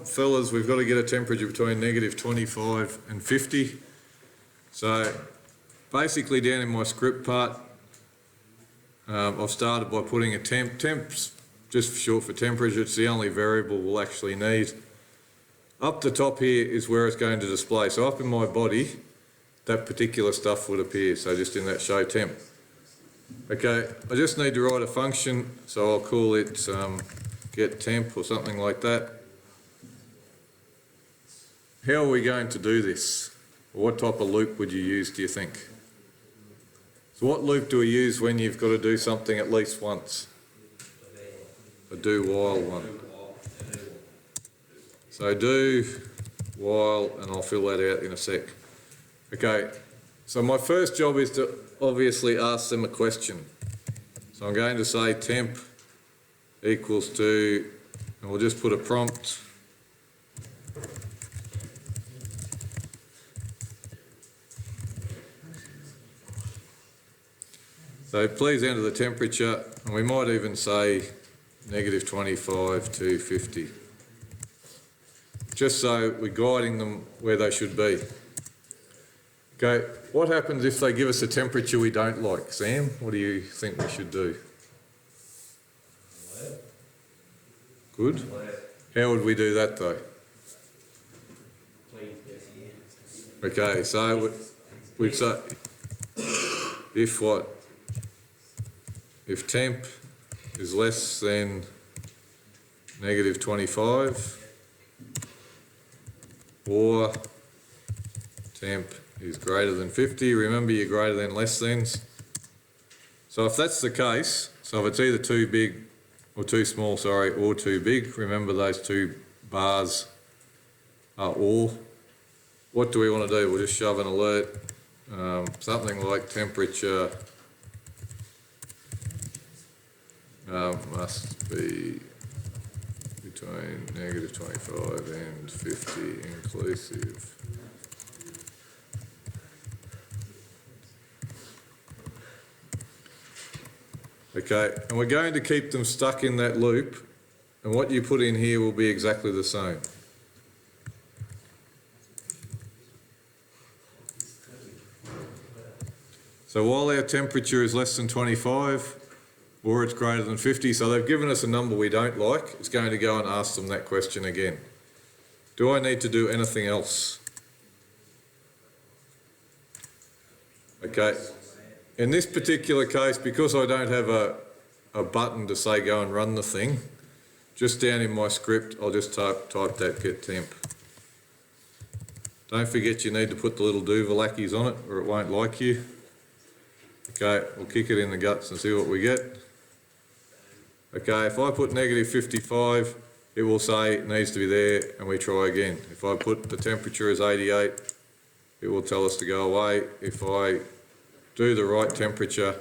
job, fellas, we've got to get a temperature between -25 and 50. So basically down in my script part, I've started by putting a temp. Temp's just short for temperature, it's the only variable we'll actually need. Up the top here is where it's going to display. So up in my body, that particular stuff would appear, so just in that show temp. Okay, I just need to write a function, so I'll call it get temp or something like that. How are we going to do this? What type of loop would you use, do you think? So what loop do we use when you've got to do something at least once? A do while one. So do while, and I'll fill that out in a sec. Okay, so my first job is to obviously ask them a question. So I'm going to say temp equals to, and we'll just put a prompt. So please enter the temperature, and we might even say -25 to 50. Just so we're guiding them where they should be. Okay, what happens if they give us a temperature we don't like? Sam, what do you think we should do? Good. How would we do that though? Okay, so we'd say if what? If temp is less than -25 or temp is greater than 50. Remember your greater than less thans. So if that's the case, so if it's either too big or too small, sorry, or too big, remember those two bars are or. What do we want to do? We'll just shove an alert, something like temperature must be between -25 and 50 inclusive. Okay, and we're going to keep them stuck in that loop, and what you put in here will be exactly the same. So while our temperature is less than 25, or it's greater than 50, so they've given us a number we don't like, it's going to go and ask them that question again. Do I need to do anything else? Okay, in this particular case, because I don't have a button to say go and run the thing, just down in my script, I'll just type that get temp. Don't forget you need to put the little doovalackies on it or it won't like you. Okay, we'll kick it in the guts and see what we get. Okay, if I put -55, it will say it needs to be there and we try again. If I put the temperature as 88, it will tell us to go away. If I do the right temperature,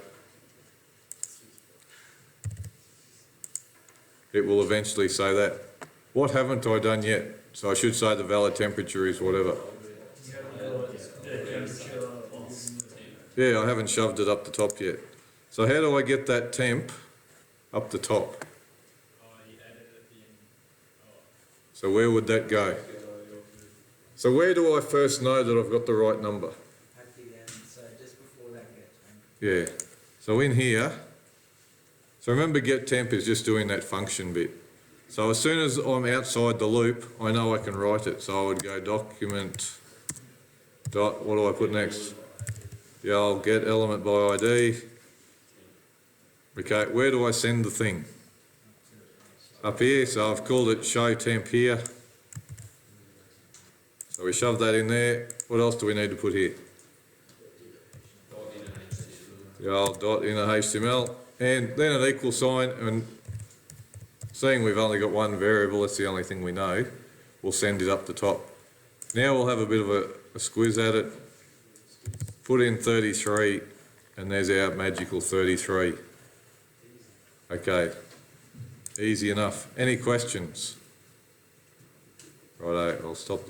it will eventually say that. What haven't I done yet? So I should say the valid temperature is whatever. Yeah, I haven't shoved it up the top yet. So how do I get that temp up the top? So where would that go? So where do I first know that I've got the right number? Yeah, so in here, so remember get temp is just doing that function bit. So as soon as I'm outside the loop, I know I can write it. So I would go document dot, what do I put next? Yeah, I'll get element by ID. Okay, where do I send the thing? Up here, so I've called it show temp here. So we shove that in there. What else do we need to put here? The old dot in a HTML, and then an equal sign, and seeing we've only got one variable, that's the only thing we know, we'll send it up the top. Now we'll have a bit of a squiz at it. Put in 33, and there's our magical 33. Okay, easy enough. Any questions? Righto, I'll stop this.